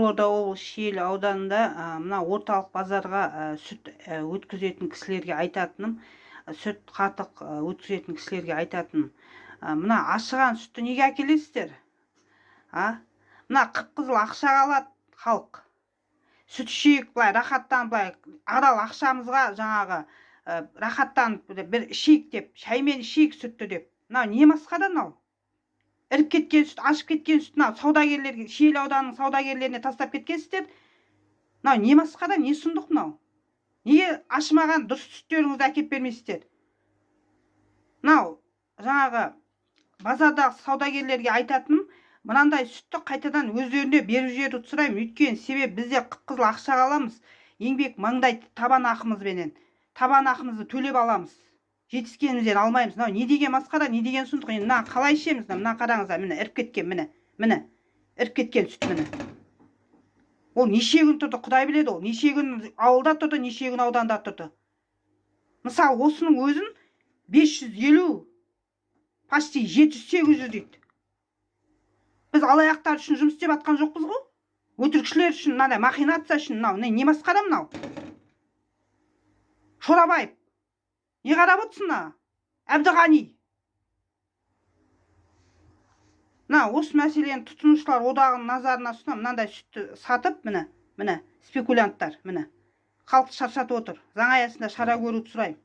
Қызылорда облысы Шиелі ауданында мына орталық базарға сүт өткізетін кісілерге айтатыным, сүт қатық өткізетін кісілерге айтатыным, мына ашыған сүтті неге әкелесіздер? Мына қып-қызыл ақшаға алады халық. Сүт ішейік, былай рахаттанып, былай адал ақшамызға жаңағы рахаттанып бір ішейік деп, шаймен ішейік сүтті деп. Мынау не масқара мынау? Іріп кеткен сүт, ашып кеткен сүт, мынау саудагерлерге, Шиелі ауданының саудагерлеріне тастап кеткенсіздер. Мынау не масқара, не сұмдық мынау? Неге ашымаған дұрыс сүттеріңізді әкеп бермейсіздер? Мынау жаңағы базардағы саудагерлерге айтатыным, мынандай сүтті қайтадан өздеріне беріп жіберуді сұраймын. Өйткені себебі бізде қып-қызыл ақшаға аламыз, еңбек маңдай табан ақымызбенен, табан ақымызды төлеп аламыз. Жетіскенімізден алмаймыз. Мынау не деген масқара, не деген сұмдық? Енді мына қалай ішеміз? Мына қараңыздар, міне іріп кеткен, міне іріп кеткен сүт, міне. Ол неше күн тұрды, Құдай біледі, ол неше күн ауылда тұрды, неше күн ауданда тұрды. Мысалы, осының өзін 550, почти 700-800 дейді. Біз алаяқтар үшін жұмыс істеп атқан жоқпыз ғой? Өтірікшілер үшін, мынандай махинация үшін, мынау не масқара мынау? Шорабаев, не қарап отырсың? Әбдіғани. Осы мәселені тұтынушылар одағының назарына ұсынамын. Мынандай сүтті сатып, міне спекулянттар, міне халықты шаршатып отыр. Заң аясында шара көруді сұраймын.